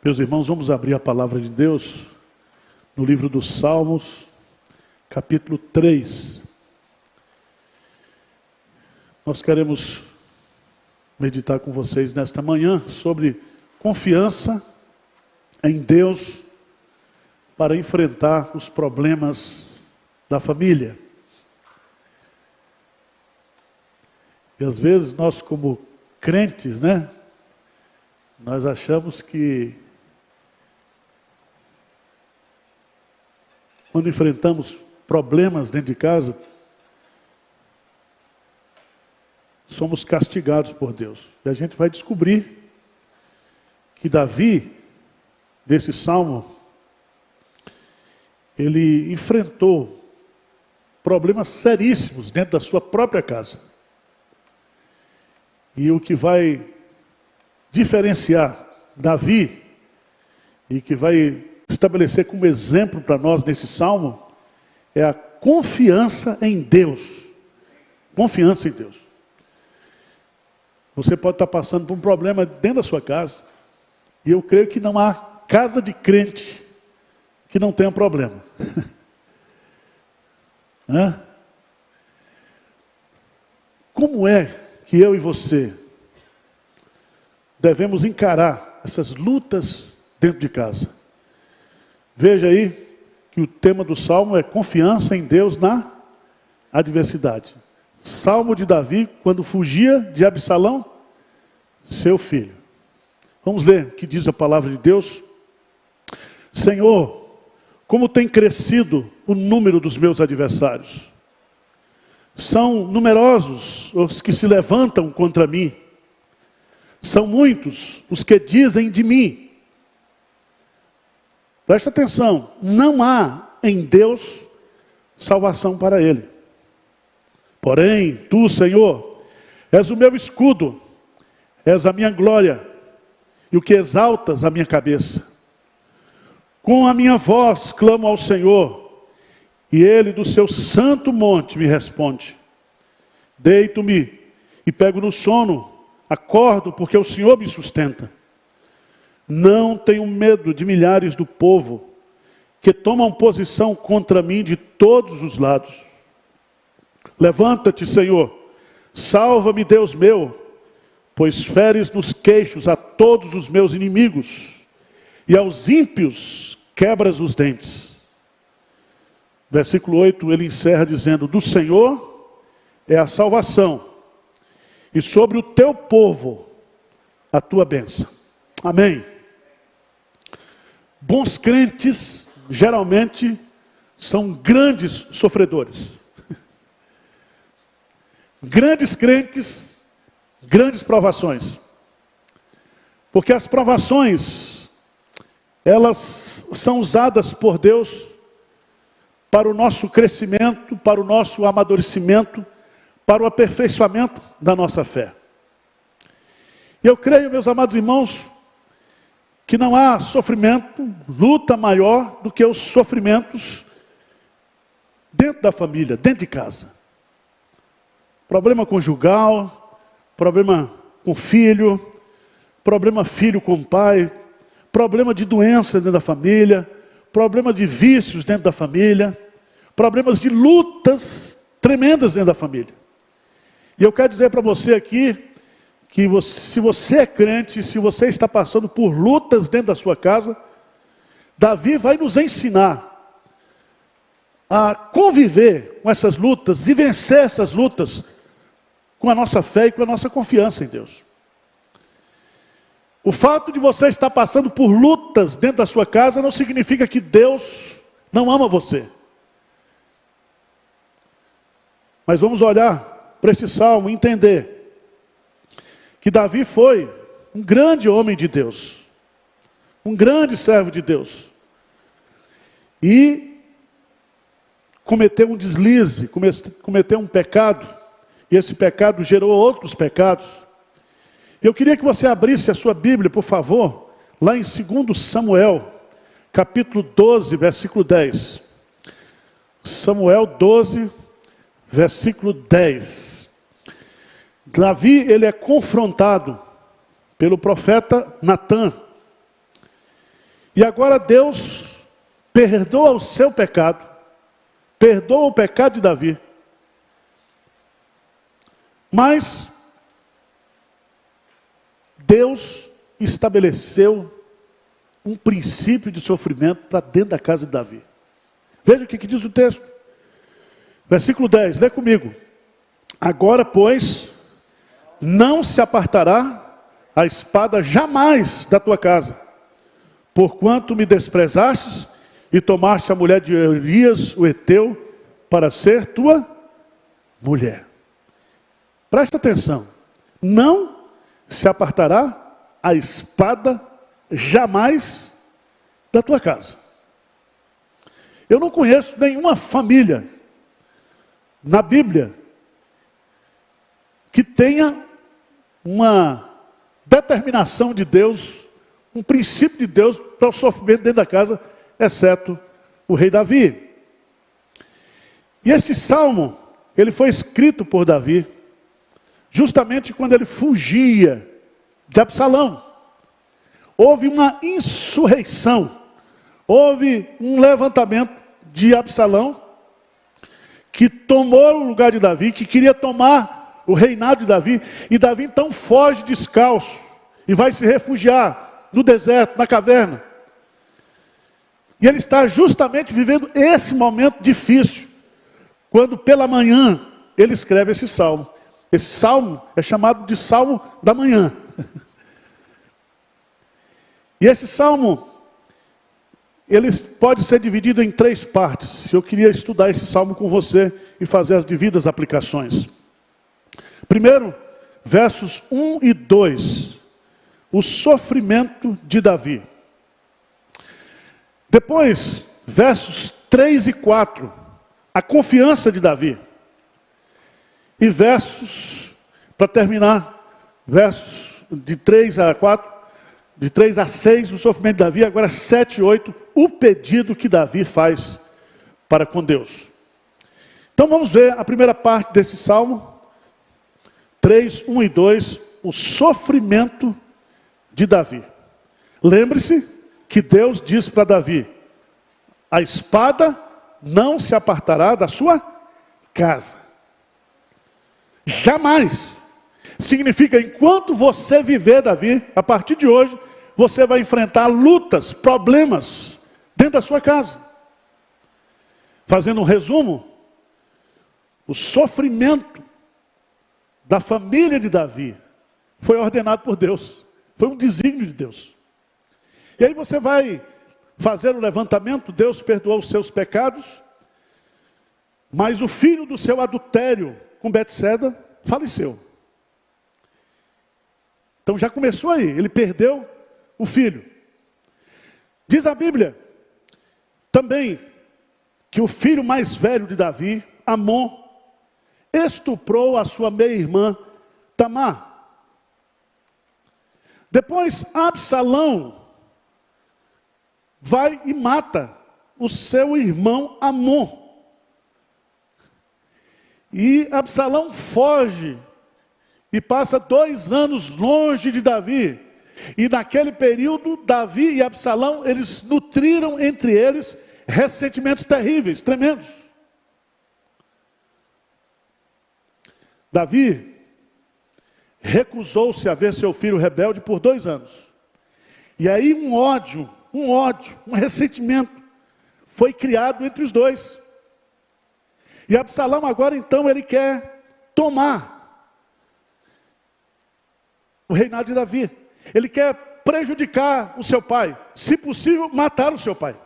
Meus irmãos, vamos abrir a palavra de Deus no livro dos Salmos, capítulo 3. Nós queremos meditar com vocês nesta manhã sobre confiança em Deus para enfrentar os problemas da família. E às vezes nós, como crentes, nós achamos que quando enfrentamos problemas dentro de casa, somos castigados por Deus. E a gente vai descobrir que Davi, desse salmo, ele enfrentou problemas seríssimos dentro da sua própria casa. E o que vai diferenciar Davi e que vai estabelecer como exemplo para nós nesse salmo é a confiança em Deus. Confiança em Deus. Você pode estar passando por um problema dentro da sua casa, e eu creio que não há casa de crente que não tenha problema. Como é que eu e você devemos encarar essas lutas dentro de casa? Veja aí que o tema do salmo é confiança em Deus na adversidade. Salmo de Davi, quando fugia de Absalão, seu filho. Vamos ler o que diz a palavra de Deus. Senhor, como tem crescido o número dos meus adversários. São numerosos os que se levantam contra mim. São muitos os que dizem de mim. Presta atenção, não há em Deus salvação para ele. Porém, tu, Senhor, és o meu escudo, és a minha glória, e o que exaltas a minha cabeça. Com a minha voz clamo ao Senhor, e ele do seu santo monte me responde. Deito-me e pego no sono, acordo porque o Senhor me sustenta. Não tenho medo de milhares do povo que tomam posição contra mim de todos os lados. Levanta-te, Senhor, salva-me, Deus meu, pois feres nos queixos a todos os meus inimigos, e aos ímpios quebras os dentes. Versículo 8, ele encerra dizendo, do Senhor é a salvação, e sobre o teu povo a tua bênção. Amém. Bons crentes, geralmente, são grandes sofredores. Grandes crentes, grandes provações. Porque as provações, elas são usadas por Deus para o nosso crescimento, para o nosso amadurecimento, para o aperfeiçoamento da nossa fé. E eu creio, meus amados irmãos, que não há sofrimento, luta maior do que os sofrimentos dentro da família, dentro de casa. Problema conjugal, problema com filho, problema filho com pai, problema de doença dentro da família, problema de vícios dentro da família, problemas de lutas tremendas dentro da família. E eu quero dizer para você aqui, que se você é crente, se você está passando por lutas dentro da sua casa, Davi vai nos ensinar a conviver com essas lutas e vencer essas lutas com a nossa fé e com a nossa confiança em Deus. O fato de você estar passando por lutas dentro da sua casa não significa que Deus não ama você. Mas vamos olhar para esse salmo e entender que Davi foi um grande homem de Deus, um grande servo de Deus, e cometeu um deslize, cometeu um pecado, e esse pecado gerou outros pecados. Eu queria que você abrisse a sua Bíblia, por favor, lá em 2 Samuel, capítulo 12, versículo 10. Samuel 12, versículo 10. Davi, ele é confrontado pelo profeta Natã. E agora Deus perdoa o seu pecado, perdoa o pecado de Davi. Mas Deus estabeleceu um princípio de sofrimento para dentro da casa de Davi. Veja o que diz o texto. Versículo 10, lê comigo. Agora, pois, não se apartará a espada jamais da tua casa, porquanto me desprezastes e tomaste a mulher de Urias, o heteu, para ser tua mulher. Presta atenção. Não se apartará a espada jamais da tua casa. Eu não conheço nenhuma família na Bíblia que tenha uma determinação de Deus, um princípio de Deus para o sofrimento dentro da casa, exceto o rei Davi. E este salmo, ele foi escrito por Davi, justamente quando ele fugia de Absalão. Houve uma insurreição, houve um levantamento de Absalão, que tomou o lugar de Davi, que queria tomar o reinado de Davi, e Davi então foge descalço, e vai se refugiar no deserto, na caverna. E ele está justamente vivendo esse momento difícil, quando pela manhã ele escreve esse salmo. Esse salmo é chamado de Salmo da Manhã. E esse salmo, ele pode ser dividido em 3 partes. Eu queria estudar esse salmo com você e fazer as devidas aplicações. Primeiro, versos 1 e 2. O sofrimento de Davi. Depois, versos 3 e 4. A confiança de Davi. E versos, para terminar, versos de 3 a 4, de 3 a 6, o sofrimento de Davi, agora 7 e 8, o pedido que Davi faz para com Deus. Então vamos ver a primeira parte desse salmo, 3, 1 e 2, o sofrimento de Davi. Lembre-se que Deus diz para Davi, a espada não se apartará da sua casa. Jamais. Significa, enquanto você viver, Davi, a partir de hoje, você vai enfrentar lutas, problemas, dentro da sua casa. Fazendo um resumo, o sofrimento da família de Davi foi ordenado por Deus. Foi um desígnio de Deus. E aí você vai fazer o levantamento, Deus perdoou os seus pecados, mas o filho do seu adultério com Betseba faleceu. Então já começou aí, ele perdeu o filho. Diz a Bíblia também que o filho mais velho de Davi, Amon, estuprou a sua meia-irmã Tamar. Depois Absalão vai e mata o seu irmão Amon. E Absalão foge e passa 2 anos longe de Davi. E naquele período, Davi e Absalão, eles nutriram entre eles ressentimentos terríveis, tremendos. Davi recusou-se a ver seu filho rebelde por 2 anos. E aí um ódio, um ressentimento foi criado entre os dois. E Absalão agora então ele quer tomar o reinado de Davi. Ele quer prejudicar o seu pai, se possível matar o seu pai.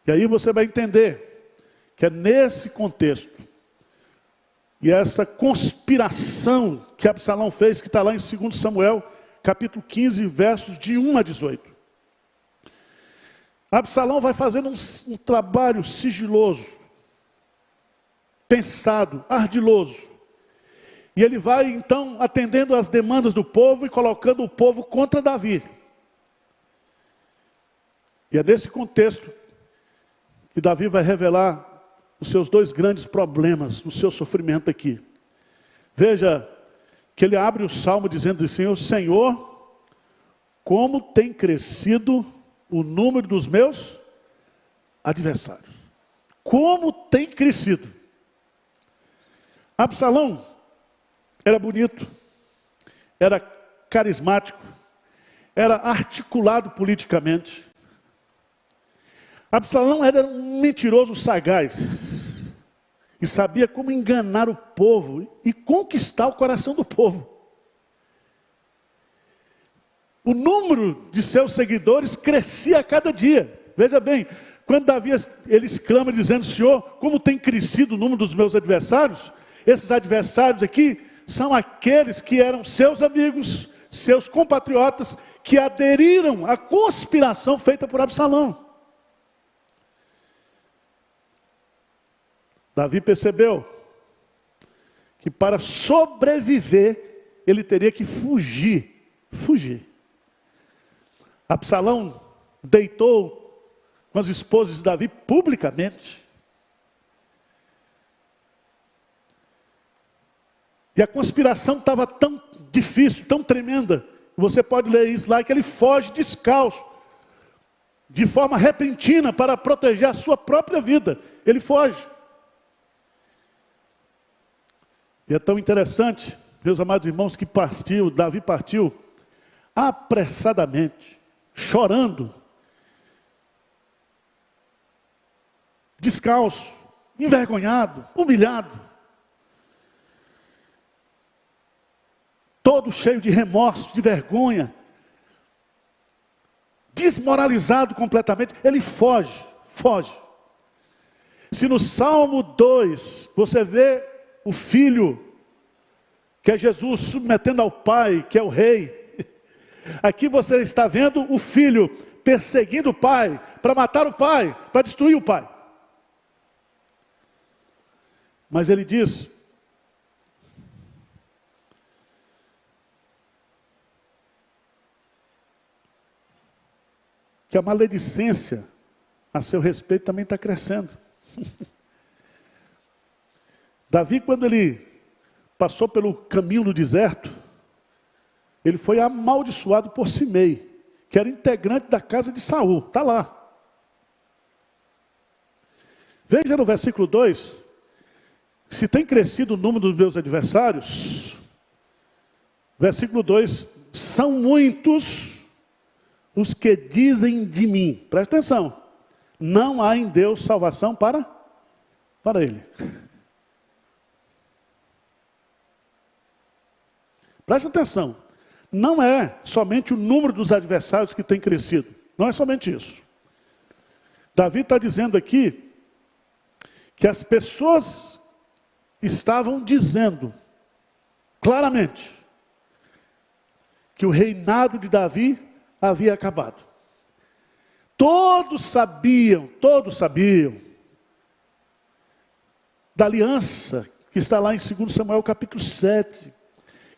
E aí você vai entender que é nesse contexto e essa conspiração que Absalão fez, que está lá em 2 Samuel, capítulo 15, versos de 1 a 18. Absalão vai fazendo um trabalho sigiloso, pensado, ardiloso. E ele vai então atendendo às demandas do povo e colocando o povo contra Davi. E é nesse contexto que Davi vai revelar os seus 2 grandes problemas, o seu sofrimento aqui. Veja que ele abre o salmo dizendo assim: o Senhor como tem crescido o número dos meus adversários. Como tem crescido. Absalão era bonito, era carismático, era articulado politicamente. Absalão era um mentiroso sagaz e sabia como enganar o povo e conquistar o coração do povo. O número de seus seguidores crescia a cada dia. Veja bem, quando Davi ele exclama dizendo: Senhor, como tem crescido o número dos meus adversários? Esses adversários aqui são aqueles que eram seus amigos, seus compatriotas, que aderiram à conspiração feita por Absalão. Davi percebeu que para sobreviver, ele teria que fugir. Absalão deitou com as esposas de Davi publicamente. E a conspiração estava tão difícil, tão tremenda. Você pode ler isso lá, que ele foge descalço, de forma repentina, para proteger a sua própria vida. Ele foge. E é tão interessante, meus amados irmãos, que Davi partiu apressadamente, chorando, descalço, envergonhado, humilhado, todo cheio de remorso, de vergonha, desmoralizado completamente. Ele foge. Se no Salmo 2 você vê o filho, que é Jesus, submetendo ao pai, que é o rei, aqui você está vendo o filho perseguindo o pai, para matar o pai, para destruir o pai. Mas ele diz: que a maledicência a seu respeito também está crescendo. Davi, quando ele passou pelo caminho do deserto, ele foi amaldiçoado por Simei, que era integrante da casa de Saul. Está lá. Veja no versículo 2, se tem crescido o número dos meus adversários, versículo 2, são muitos os que dizem de mim, presta atenção, não há em Deus salvação para ele. Presta atenção, não é somente o número dos adversários que tem crescido, não é somente isso. Davi está dizendo aqui que as pessoas estavam dizendo claramente que o reinado de Davi havia acabado. Todos sabiam da aliança que está lá em 2 Samuel capítulo 7,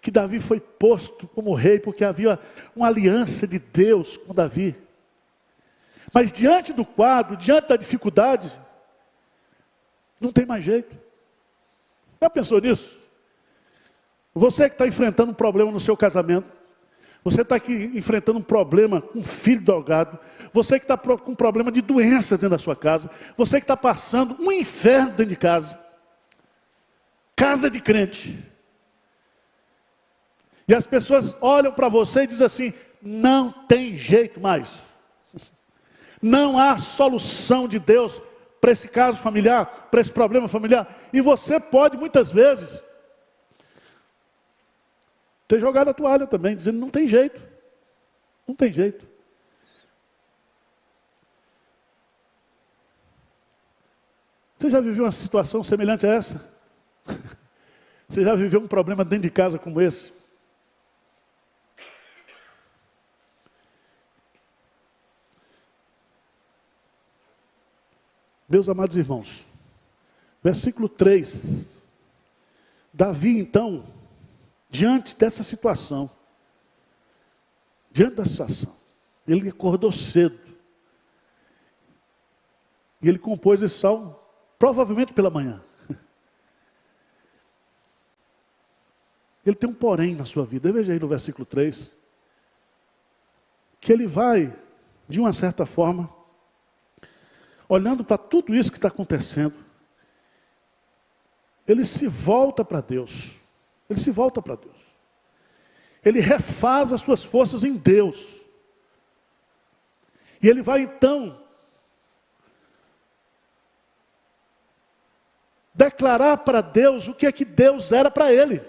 que Davi foi posto como rei, porque havia uma aliança de Deus com Davi. Mas diante do quadro, diante da dificuldade, não tem mais jeito. Já pensou nisso? Você que está enfrentando um problema no seu casamento, você está aqui enfrentando um problema com um filho drogado, você que está com um problema de doença dentro da sua casa, você que está passando um inferno dentro de casa, casa de crente, e as pessoas olham para você e dizem assim: não tem jeito mais, não há solução de Deus para esse caso familiar, para esse problema familiar. E você pode muitas vezes ter jogado a toalha também, dizendo: não tem jeito, não tem jeito. Você já viveu uma situação semelhante a essa? Você já viveu um problema dentro de casa como esse? Meus amados irmãos, versículo 3, Davi então, diante da situação, ele acordou cedo, e ele compôs esse salmo, provavelmente pela manhã. Ele tem um porém na sua vida, veja aí no versículo 3, que ele vai, de uma certa forma, olhando para tudo isso que está acontecendo, ele se volta para Deus. Ele se volta para Deus. Ele refaz as suas forças em Deus. E ele vai então declarar para Deus o que é que Deus era para ele.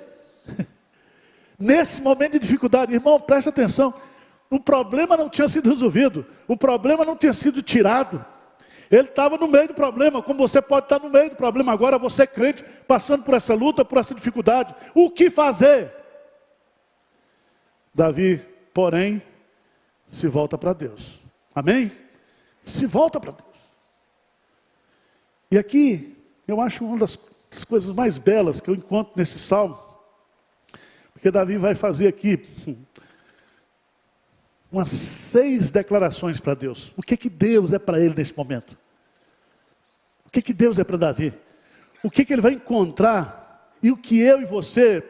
Nesse momento de dificuldade, irmão, presta atenção. O problema não tinha sido resolvido. O problema não tinha sido tirado. Ele estava no meio do problema, como você pode estar no meio do problema agora, você crente, passando por essa luta, por essa dificuldade. O que fazer? Davi, porém, se volta para Deus. Amém? Se volta para Deus. E aqui, eu acho uma das coisas mais belas que eu encontro nesse salmo, porque Davi vai fazer aqui umas 6 declarações para Deus. O que Deus é para ele nesse momento? O que Deus é para Davi? O que ele vai encontrar? E o que eu e você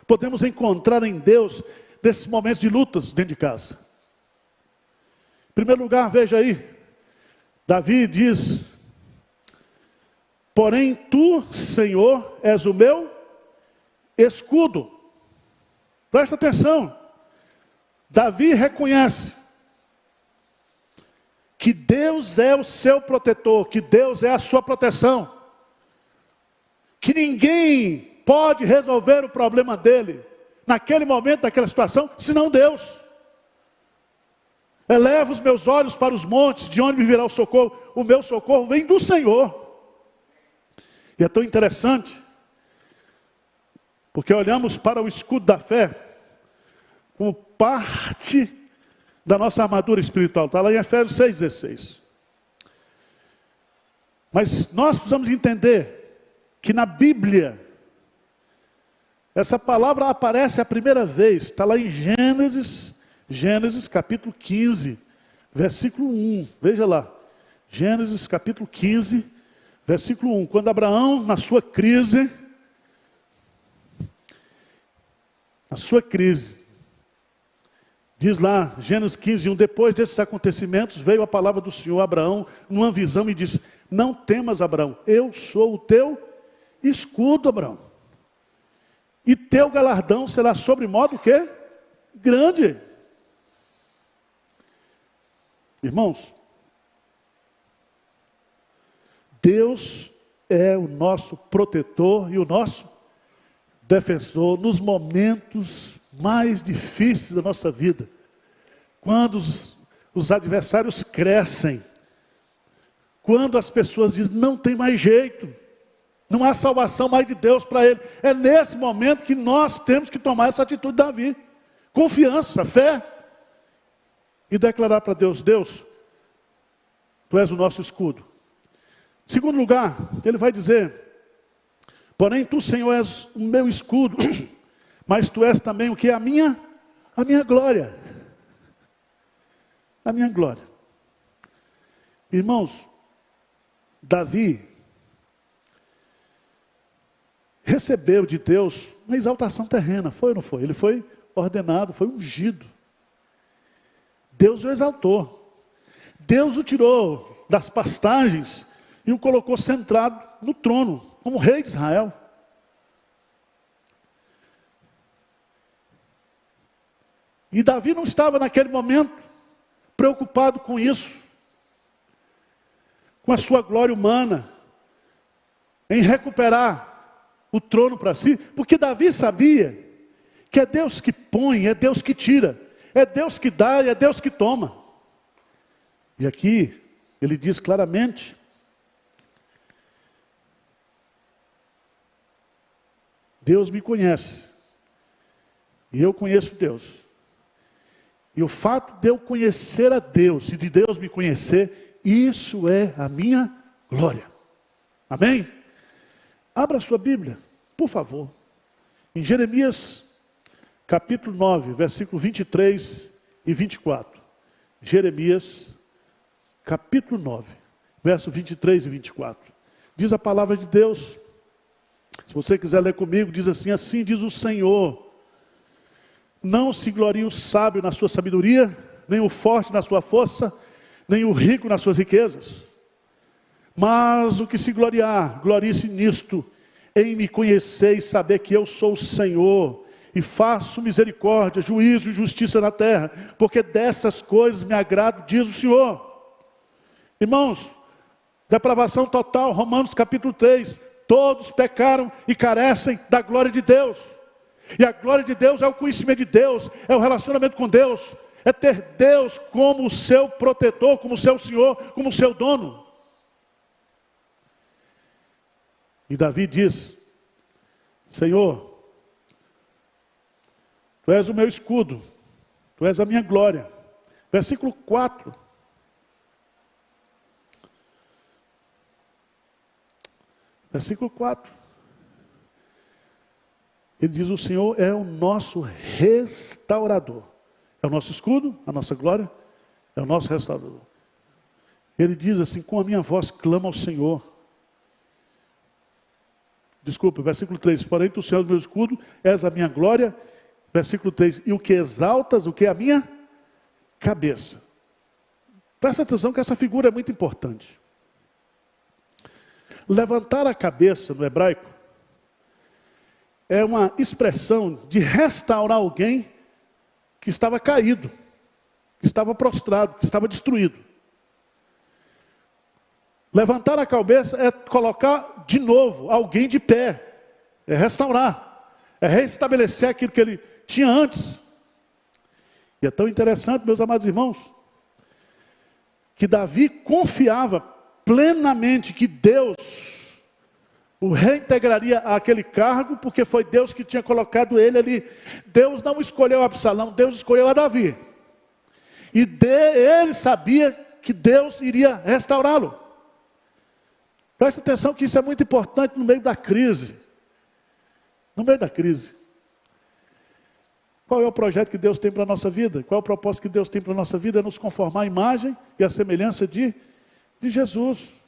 podemos encontrar em Deus nesses momentos de lutas dentro de casa? Em primeiro lugar, veja aí, Davi diz: porém tu, Senhor, és o meu escudo. Presta atenção. Davi reconhece que Deus é o seu protetor, que Deus é a sua proteção, que ninguém pode resolver o problema dele, naquele momento, naquela situação, senão Deus. Eleva os meus olhos para os montes, de onde me virá o socorro? O meu socorro vem do Senhor. E é tão interessante, porque olhamos para o escudo da fé, como parte da nossa armadura espiritual. Está lá em Efésios 6,16. Mas nós precisamos entender que na Bíblia, essa palavra aparece a primeira vez. Está lá em Gênesis capítulo 15, versículo 1. Veja lá. Gênesis capítulo 15, versículo 1. Quando Abraão, na sua crise, diz lá, Gênesis 15, 1, depois desses acontecimentos, veio a palavra do Senhor a Abraão, numa visão, e disse: não temas, Abraão, eu sou o teu escudo, Abraão. E teu galardão será sobre modo o quê? Grande. Irmãos, Deus é o nosso protetor e o nosso defensor nos momentos mais difíceis da nossa vida. Quando os adversários crescem, quando as pessoas dizem: não tem mais jeito, não há salvação mais de Deus para ele. É nesse momento que nós temos que tomar essa atitude de Davi. Confiança, fé. E declarar para Deus: Deus, tu és o nosso escudo. Segundo lugar, ele vai dizer: porém tu, Senhor, és o meu escudo, mas tu és também o que? A minha glória. A minha glória. Irmãos, Davi recebeu de Deus uma exaltação terrena, foi ou não foi? Ele foi ordenado, foi ungido. Deus o exaltou. Deus o tirou das pastagens e o colocou sentado no trono, como rei de Israel. E Davi não estava naquele momento preocupado com isso, com a sua glória humana, em recuperar o trono para si, porque Davi sabia que é Deus que põe, é Deus que tira, é Deus que dá e é Deus que toma. E aqui ele diz claramente: Deus me conhece, e eu conheço Deus. E o fato de eu conhecer a Deus, e de Deus me conhecer, isso é a minha glória. Amém? Abra a sua Bíblia, por favor, em Jeremias capítulo 9, versículo 23 e 24. Jeremias capítulo 9, verso 23 e 24. Diz a palavra de Deus, se você quiser ler comigo, diz assim: assim diz o Senhor: não se glorie o sábio na sua sabedoria, nem o forte na sua força, nem o rico nas suas riquezas. Mas o que se gloriar, glorie-se nisto, em me conhecer e saber que eu sou o Senhor, e faço misericórdia, juízo e justiça na terra, porque dessas coisas me agrado, diz o Senhor. Irmãos, depravação total, Romanos capítulo 3, todos pecaram e carecem da glória de Deus. E a glória de Deus é o conhecimento de Deus, é o relacionamento com Deus, é ter Deus como o seu protetor, como o seu Senhor, como o seu dono. E Davi diz: Senhor, Tu és o meu escudo, Tu és a minha glória. Versículo 4. Versículo 4. Ele diz: o Senhor é o nosso restaurador. É o nosso escudo, a nossa glória, é o nosso restaurador. Ele diz assim: com a minha voz clamo ao Senhor. Desculpa, versículo 3. Porém, Tu, Senhor, é o meu escudo, és a minha glória. Versículo 3. E o que exaltas, o que é a minha cabeça. Presta atenção que essa figura é muito importante. Levantar a cabeça no hebraico é uma expressão de restaurar alguém que estava caído, que estava prostrado, que estava destruído. Levantar a cabeça é colocar de novo alguém de pé, é restaurar, é restabelecer aquilo que ele tinha antes. E é tão interessante, meus amados irmãos, que Davi confiava plenamente que Deus o reintegraria àquele cargo, porque foi Deus que tinha colocado ele ali. Deus não escolheu Absalão, Deus escolheu a Davi. E ele sabia que Deus iria restaurá-lo. Presta atenção que isso é muito importante no meio da crise. No meio da crise. Qual é o projeto que Deus tem para a nossa vida? Qual é o propósito que Deus tem para a nossa vida? É nos conformar à imagem e à semelhança de Jesus.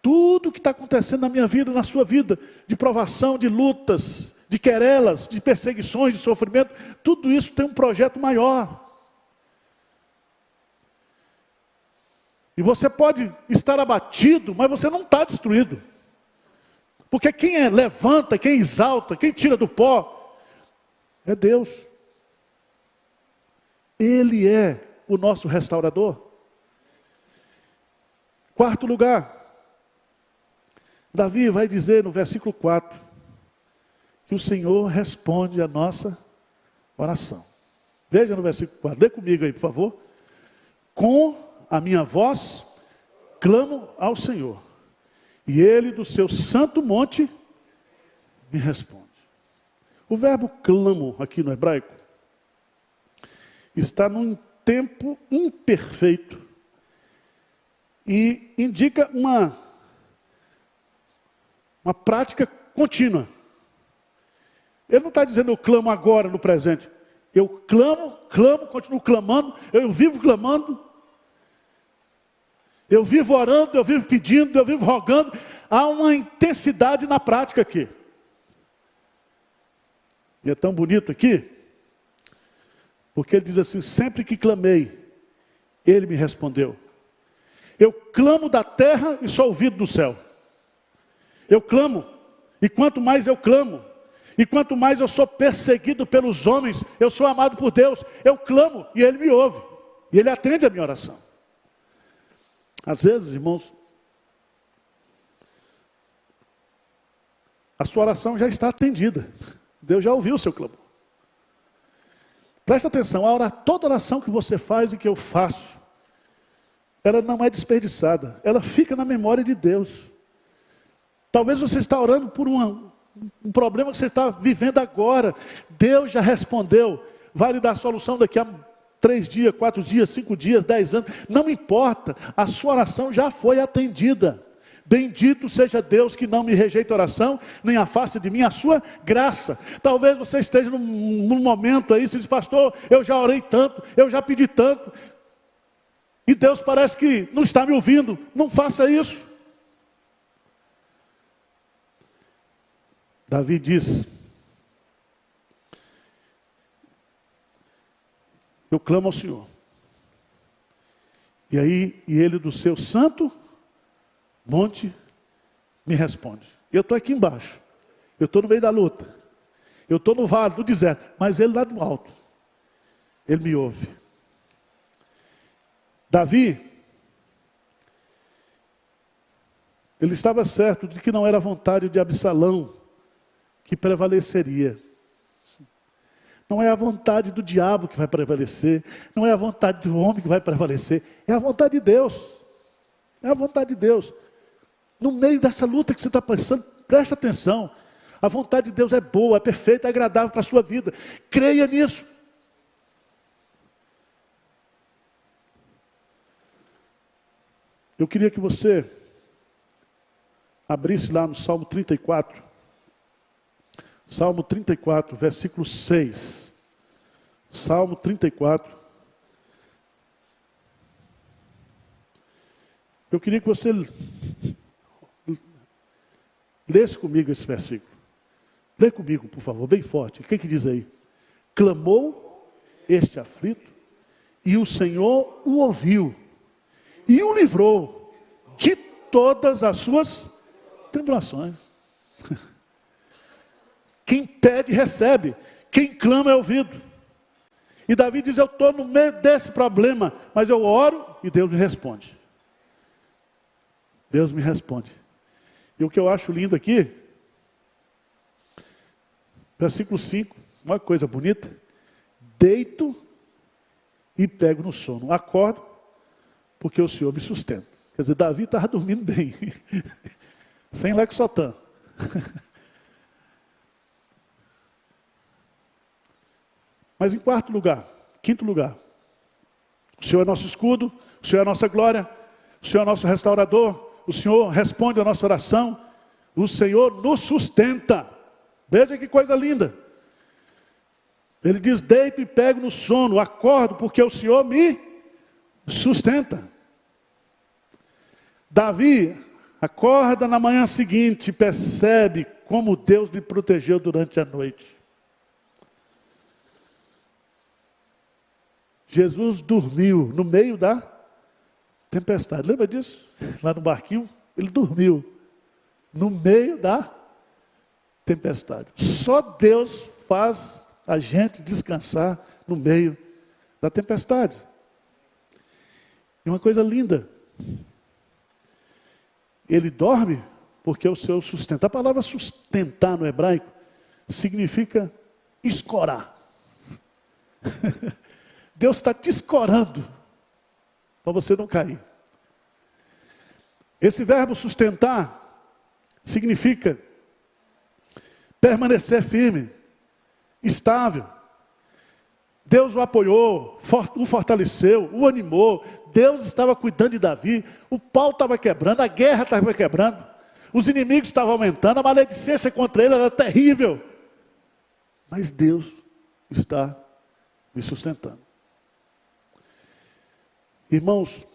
Tudo que está acontecendo na minha vida, na sua vida, de provação, de lutas, de querelas, de perseguições, de sofrimento, tudo isso tem um projeto maior. E você pode estar abatido, mas você não está destruído. Porque quem levanta, quem exalta, quem tira do pó, é Deus. Ele é o nosso restaurador. Quarto lugar, Davi vai dizer no versículo 4, que o Senhor responde a nossa oração. Veja no versículo 4, lê comigo aí, por favor. Com a minha voz clamo ao Senhor, e Ele do seu santo monte me responde. O verbo clamo aqui no hebraico está num tempo imperfeito e indica uma prática contínua. Ele não está dizendo eu clamo agora no presente. Eu clamo, continuo clamando, eu vivo clamando, eu vivo orando, eu vivo pedindo, eu vivo rogando. Há uma intensidade na prática aqui. E é tão bonito aqui, porque ele diz assim: sempre que clamei, Ele me respondeu. Eu clamo da terra e sou ouvido do céu. Eu clamo, e quanto mais eu clamo, e quanto mais eu sou perseguido pelos homens, eu sou amado por Deus. Eu clamo e Ele me ouve, e Ele atende a minha oração. Às vezes, irmãos, a sua oração já está atendida. Deus já ouviu o seu clamor. Presta atenção, toda oração que você faz e que eu faço, ela não é desperdiçada, ela fica na memória de Deus. Talvez você está orando por um problema que você está vivendo agora. Deus já respondeu. Vai lhe dar a solução daqui a 3 dias, 4 dias, 5 dias, 10 anos. Não importa. A sua oração já foi atendida. Bendito seja Deus que não me rejeita a oração, nem afasta de mim a sua graça. Talvez você esteja num momento aí, você diz: pastor, eu já orei tanto, eu já pedi tanto, e Deus parece que não está me ouvindo. Não faça isso. Davi diz: eu clamo ao Senhor, E aí, ele do seu santo monte me responde. Eu estou aqui embaixo, eu estou no meio da luta, eu estou no vale, no deserto, mas ele lá do alto, ele me ouve. Davi, ele estava certo de que não era a vontade de Absalão que prevaleceria. Não é a vontade do diabo que vai prevalecer, não é a vontade do homem que vai prevalecer, é a vontade de Deus. É a vontade de Deus. No meio dessa luta que você está passando, presta atenção. A vontade de Deus é boa, é perfeita, é agradável para a sua vida. Creia nisso. Eu queria que você abrisse lá no Salmo 34. Salmo 34, versículo 6. Salmo 34. Eu queria que você lesse comigo esse versículo. Lê comigo, por favor, bem forte. O que diz aí? Clamou este aflito, e o Senhor o ouviu, e o livrou de todas as suas tribulações. Quem pede, recebe. Quem clama é ouvido. E Davi diz, eu estou no meio desse problema, mas eu oro e Deus me responde. Deus me responde. E o que eu acho lindo aqui, versículo 5, uma coisa bonita. Deito e pego no sono. Acordo, porque o Senhor me sustenta. Quer dizer, Davi estava dormindo bem. Sem Lexotan. Mas em quinto lugar, o Senhor é nosso escudo, o Senhor é nossa glória, o Senhor é nosso restaurador, o Senhor responde a nossa oração, o Senhor nos sustenta. Veja que coisa linda. Ele diz, deito e pego no sono, acordo porque o Senhor me sustenta. Davi acorda na manhã seguinte e percebe como Deus lhe protegeu durante a noite. Jesus dormiu no meio da tempestade. Lembra disso? Lá no barquinho, ele dormiu no meio da tempestade. Só Deus faz a gente descansar no meio da tempestade. E uma coisa linda. Ele dorme porque o Senhor sustenta. A palavra sustentar no hebraico significa escorar. Deus está te escorando para você não cair. Esse verbo sustentar significa permanecer firme, estável. Deus o apoiou, o fortaleceu, o animou. Deus estava cuidando de Davi. O pau estava quebrando, a guerra estava quebrando. Os inimigos estavam aumentando, a maledicência contra ele era terrível. Mas Deus está me sustentando. Irmãos,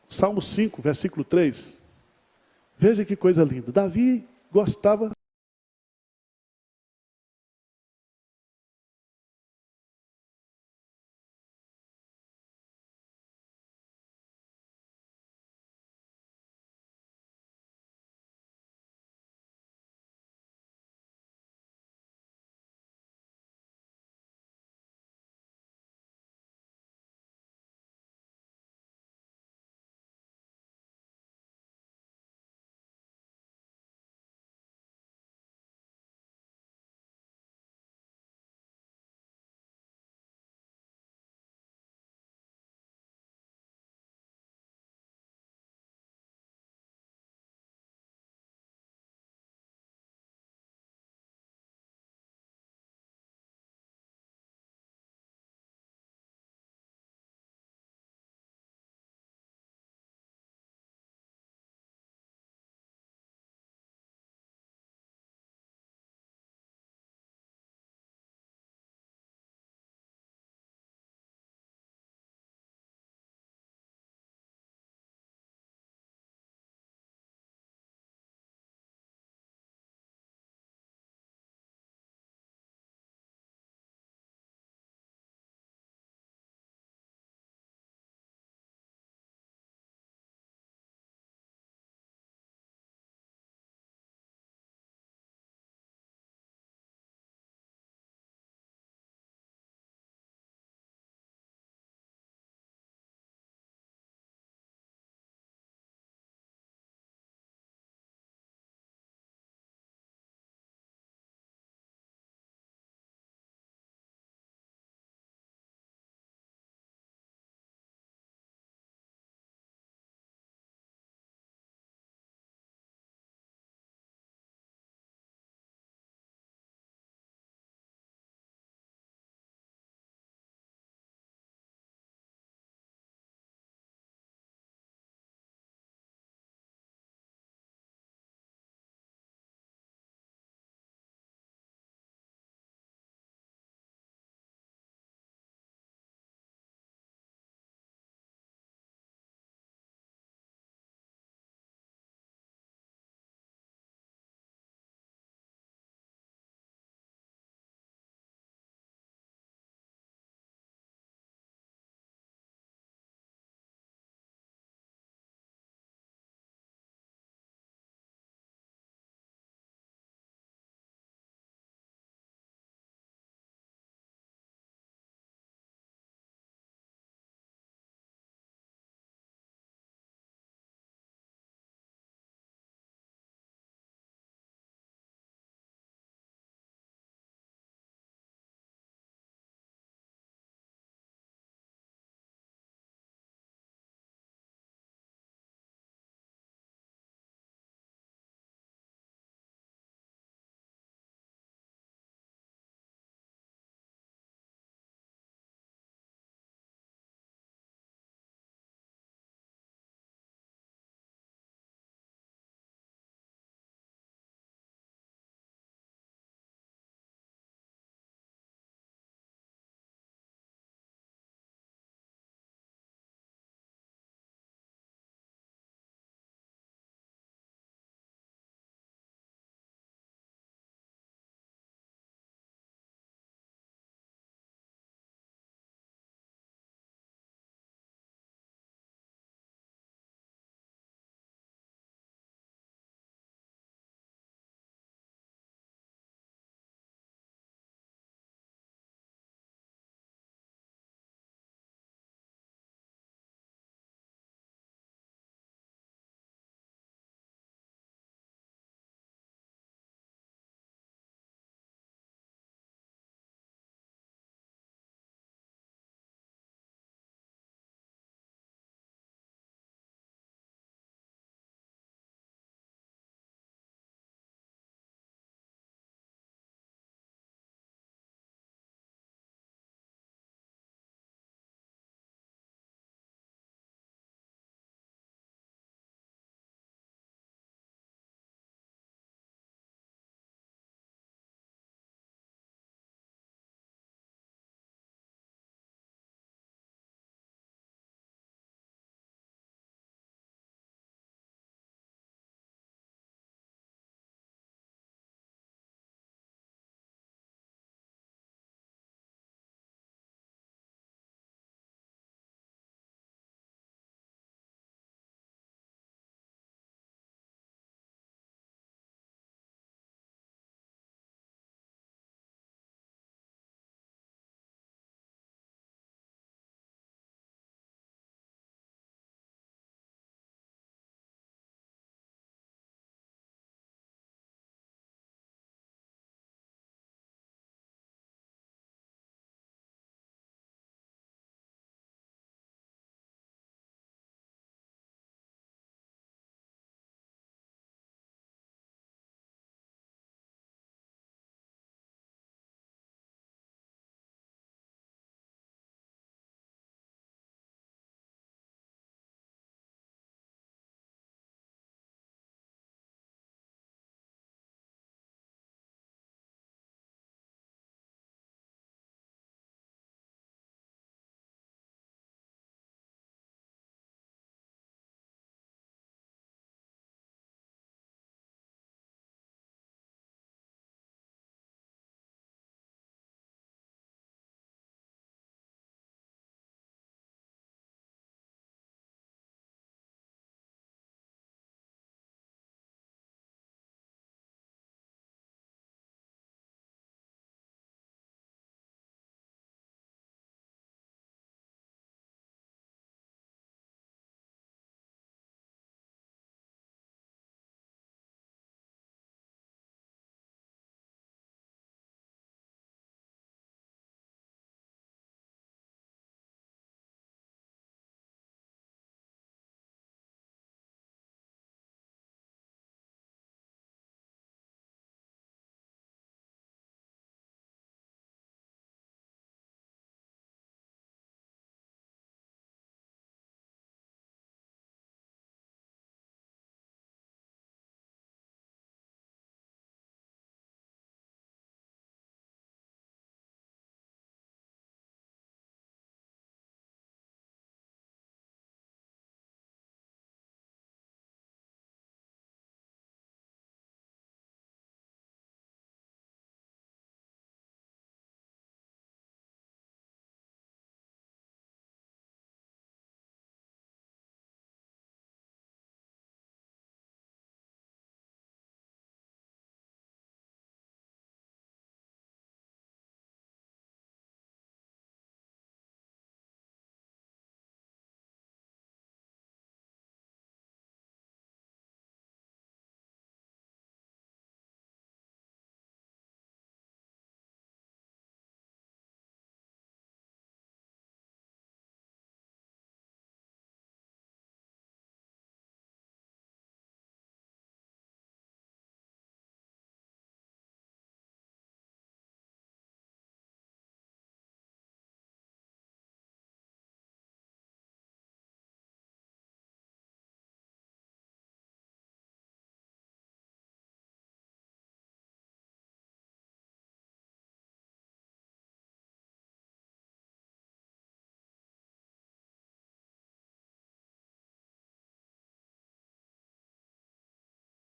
Salmo 5, versículo 3. Veja que coisa linda. Davi gostava